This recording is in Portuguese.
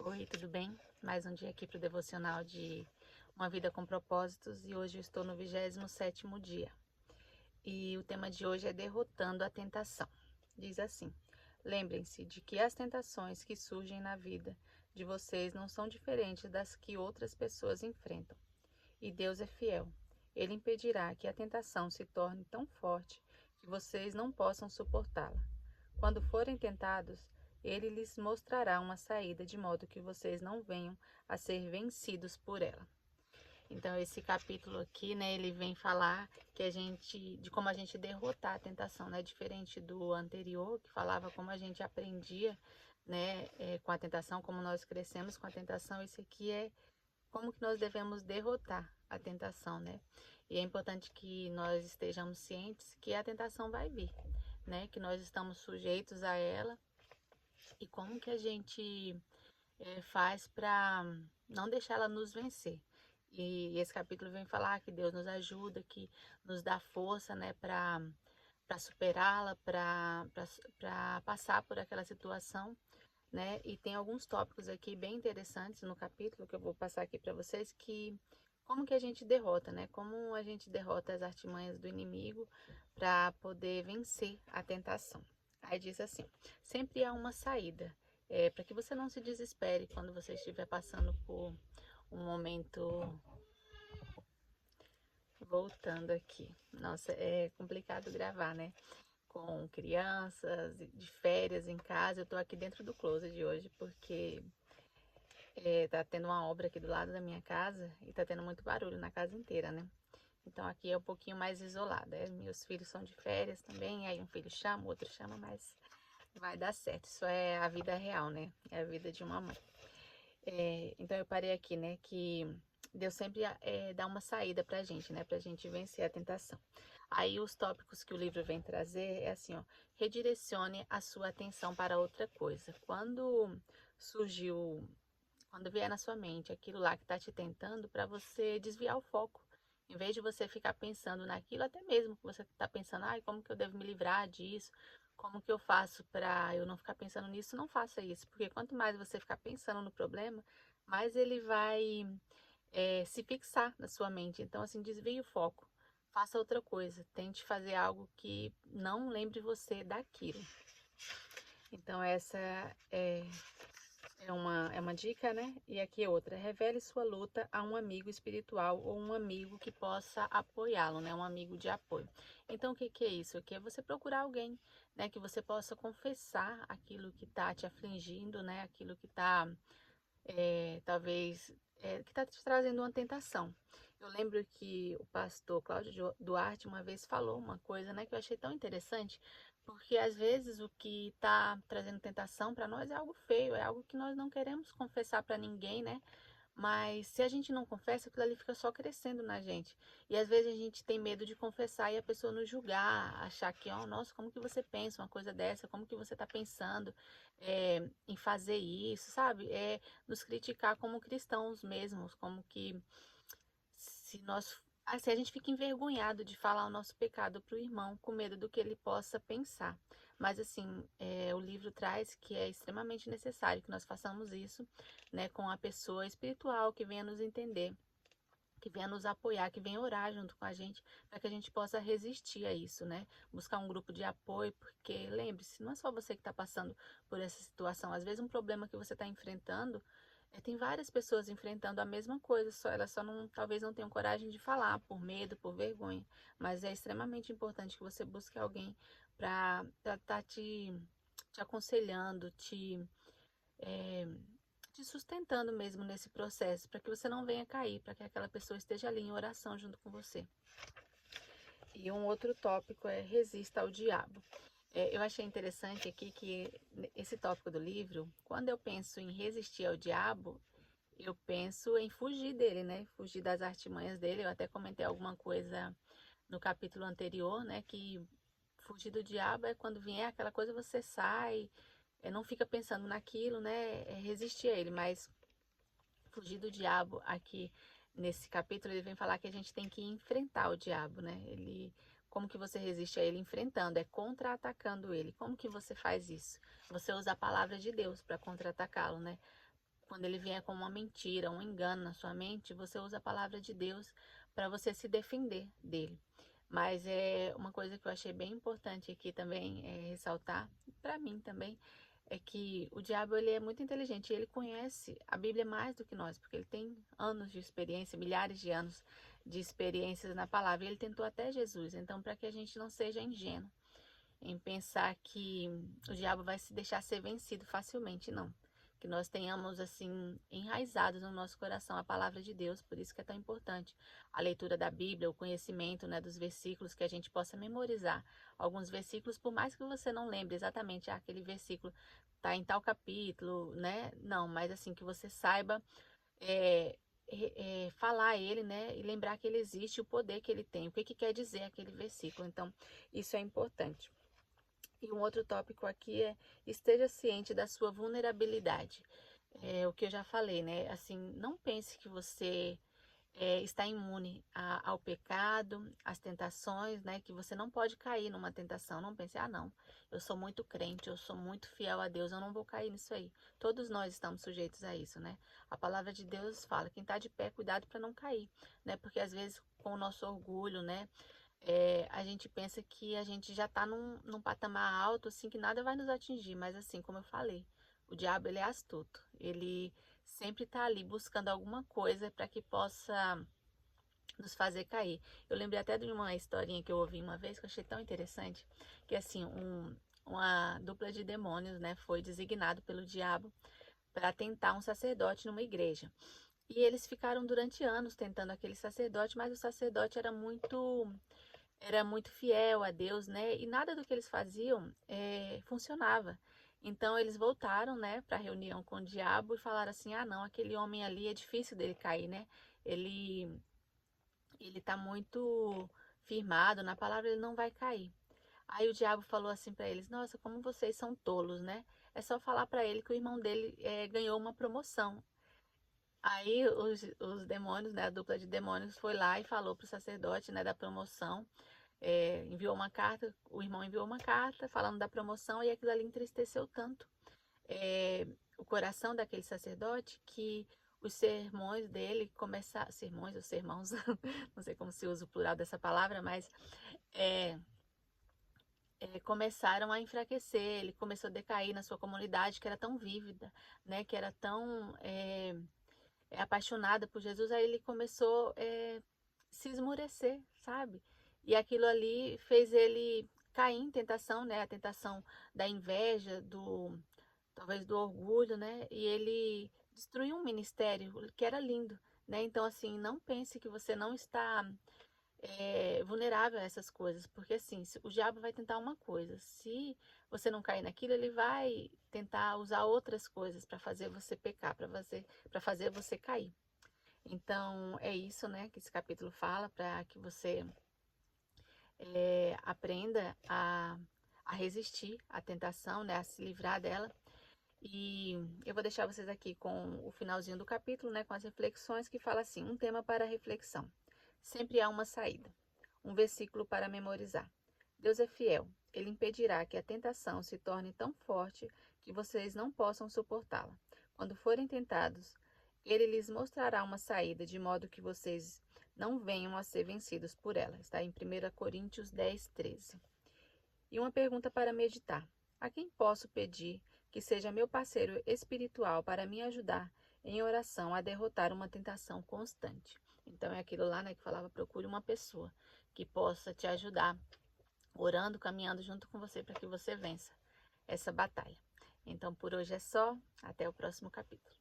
Oi, tudo bem? Mais um dia aqui para o devocional de Uma Vida com Propósitos e hoje eu estou no 27º dia. E o tema de hoje é derrotando a tentação. Diz assim: lembrem-se de que as tentações que surgem na vida de vocês não são diferentes das que outras pessoas enfrentam. E Deus é fiel. Ele impedirá que a tentação se torne tão forte que vocês não possam suportá-la. Quando forem tentados, ele lhes mostrará uma saída de modo que vocês não venham a ser vencidos por ela. Então esse capítulo aqui, né, ele vem falar de como a gente derrotar a tentação, né, diferente do anterior, que falava como a gente aprendia, né, com a tentação, como nós crescemos com a tentação. Esse aqui é como que nós devemos derrotar a tentação, né? E é importante que nós estejamos cientes que a tentação vai vir, né? Que nós estamos sujeitos a ela e como que a gente faz para não deixar ela nos vencer. E esse capítulo vem falar que Deus nos ajuda, que nos dá força, né, para superá-la, para passar por aquela situação, né? E tem alguns tópicos aqui bem interessantes no capítulo que eu vou passar aqui para vocês, que como que a gente derrota, né? Como a gente derrota as artimanhas do inimigo para poder vencer a tentação. Aí diz assim: sempre há uma saída, para que você não se desespere quando você estiver passando por um momento. Voltando aqui, nossa, é complicado gravar, né? Com crianças, de férias em casa. Eu tô aqui dentro do closet de hoje porque tá tendo uma obra aqui do lado da minha casa e tá tendo muito barulho na casa inteira, né? Então aqui é um pouquinho mais isolada. Meus filhos são de férias também, aí um filho chama, o outro chama, mas vai dar certo. Isso é a vida real, né? É a vida de uma mãe. Então eu parei aqui, né? Que Deus sempre dá uma saída pra gente, né? Pra gente vencer a tentação. Aí os tópicos que o livro vem trazer é assim, ó: redirecione a sua atenção para outra coisa. Surgiu, quando vier na sua mente aquilo lá que está te tentando, para você desviar o foco. Em vez de você ficar pensando naquilo, até mesmo que você está pensando, ai, como que eu devo me livrar disso? Como que eu faço para eu não ficar pensando nisso? Não faça isso, porque quanto mais você ficar pensando no problema, mais ele vai se fixar na sua mente. Então, assim, desvie o foco. Faça outra coisa. Tente fazer algo que não lembre você daquilo. Então, essa é uma dica, né? E aqui outra: revele sua luta a um amigo espiritual ou um amigo que possa apoiá-lo, né? Um amigo de apoio. Então, o que que é isso? Aqui é você procurar alguém, né? Que você possa confessar aquilo que está te afligindo, né? Aquilo que está, talvez, que está te trazendo uma tentação. Eu lembro que o pastor Cláudio Duarte uma vez falou uma coisa, né? Que eu achei tão interessante. Porque às vezes o que está trazendo tentação para nós é algo feio, é algo que nós não queremos confessar para ninguém, né? Mas se a gente não confessa, aquilo ali fica só crescendo na gente. E às vezes a gente tem medo de confessar e a pessoa nos julgar, achar que, ó, nossa, como que você pensa uma coisa dessa? Como que você está pensando em fazer isso, sabe? Nos criticar como cristãos mesmos, como que se nós, assim, a gente fica envergonhado de falar o nosso pecado para o irmão, com medo do que ele possa pensar. Mas assim, o livro traz que é extremamente necessário que nós façamos isso, né, com a pessoa espiritual que venha nos entender, que venha nos apoiar, que venha orar junto com a gente, para que a gente possa resistir a isso, né? Buscar um grupo de apoio, porque lembre-se, não é só você que está passando por essa situação. Às vezes um problema que você está enfrentando, tem várias pessoas enfrentando a mesma coisa, só elas só não, talvez não tenham coragem de falar, por medo, por vergonha. Mas é extremamente importante que você busque alguém para estar te aconselhando, é, te sustentando mesmo nesse processo, para que você não venha cair, para que aquela pessoa esteja ali em oração junto com você. E um outro tópico é resista ao diabo. Eu achei interessante aqui que esse tópico do livro, quando eu penso em resistir ao diabo, eu penso em fugir dele, né? Fugir das artimanhas dele. Eu até comentei alguma coisa no capítulo anterior, né? Que fugir do diabo é quando vier aquela coisa, você sai, não fica pensando naquilo, né? É resistir a ele, mas fugir do diabo aqui nesse capítulo, ele vem falar que a gente tem que enfrentar o diabo, né? Como que você resiste a ele enfrentando? É contra-atacando ele. Como que você faz isso? Você usa a palavra de Deus para contra-atacá-lo, né? quando ele vier com uma mentira, um engano na sua mente, você usa a palavra de Deus para você se defender dele. Mas é uma coisa que eu achei bem importante aqui também ressaltar, para mim também, é que o diabo ele é muito inteligente, ele conhece a Bíblia mais do que nós, porque ele tem anos de experiência, milhares de anos de experiências na palavra, e ele tentou até Jesus. Então, para que a gente não seja ingênuo em pensar que o diabo vai se deixar ser vencido facilmente, não. Que nós tenhamos assim enraizados no nosso coração a palavra de Deus, por isso que é tão importante a leitura da Bíblia, o conhecimento, né, dos versículos, que a gente possa memorizar alguns versículos, por mais que você não lembre exatamente aquele versículo tá em tal capítulo, né? Não, mas assim que você saiba falar ele, né, e lembrar que ele existe, o poder que ele tem, o que que quer dizer aquele versículo. Então, isso é importante. E um outro tópico aqui é: esteja ciente da sua vulnerabilidade. É o que eu já falei, né? Assim, não pense que você está imune ao pecado, às tentações, né? Que você não pode cair numa tentação. Não pense, ah, não, eu sou muito crente, eu sou muito fiel a Deus, eu não vou cair nisso aí. Todos nós estamos sujeitos a isso, né? A palavra de Deus fala, quem está de pé, cuidado para não cair, né? Porque às vezes com o nosso orgulho, né? A gente pensa que a gente já está num patamar alto, assim, que nada vai nos atingir. Mas assim, como eu falei, o diabo ele é astuto. Ele sempre está ali buscando alguma coisa para que possa nos fazer cair. Eu lembrei até de uma historinha que eu ouvi uma vez que eu achei tão interessante, que assim, uma dupla de demônios, né, foi designado pelo diabo para tentar um sacerdote numa igreja. E eles ficaram durante anos tentando aquele sacerdote, mas o sacerdote era muito fiel a Deus, né? E nada do que eles faziam funcionava. Então eles voltaram, né, para a reunião com o diabo e falaram assim: ah, não, aquele homem ali é difícil dele cair, né? Ele ele tá muito firmado na palavra, ele não vai cair. Aí o diabo falou assim para eles: nossa, como vocês são tolos, né? É só falar para ele que o irmão dele ganhou uma promoção. Aí os demônios, né, a dupla de demônios foi lá e falou para o sacerdote, né, da promoção. Enviou uma carta, o irmão enviou uma carta falando da promoção e aquilo ali entristeceu tanto o coração daquele sacerdote que os sermões dele começaram, sermões ou sermãos, não sei como se usa o plural dessa palavra, mas é, começaram a enfraquecer, ele começou a decair na sua comunidade que era tão vívida, né, que era tão apaixonada por Jesus, aí ele começou se esmurecer, sabe? E aquilo ali fez ele cair em tentação, né? A tentação da inveja, talvez do orgulho, né? E ele destruiu um ministério que era lindo, né? Então, assim, não pense que você não está vulnerável a essas coisas, porque assim, o diabo vai tentar uma coisa, se você não cair naquilo, ele vai tentar usar outras coisas para fazer você pecar, para fazer você cair. Então, é isso, né, que esse capítulo fala, para que você aprenda a resistir à tentação, né, a se livrar dela. E eu vou deixar vocês aqui com o finalzinho do capítulo, né, com as reflexões, que fala assim: um tema para reflexão. Sempre há uma saída. Um versículo para memorizar. Deus é fiel. Ele impedirá que a tentação se torne tão forte que vocês não possam suportá-la. Quando forem tentados, ele lhes mostrará uma saída, de modo que vocês não venham a ser vencidos por ela. Está em 1 Coríntios 10, 13. E uma pergunta para meditar: a quem posso pedir que seja meu parceiro espiritual para me ajudar em oração a derrotar uma tentação constante? Então é aquilo lá, né, que falava: procure uma pessoa que possa te ajudar, orando, caminhando junto com você para que você vença essa batalha. Então por hoje é só, até o próximo capítulo.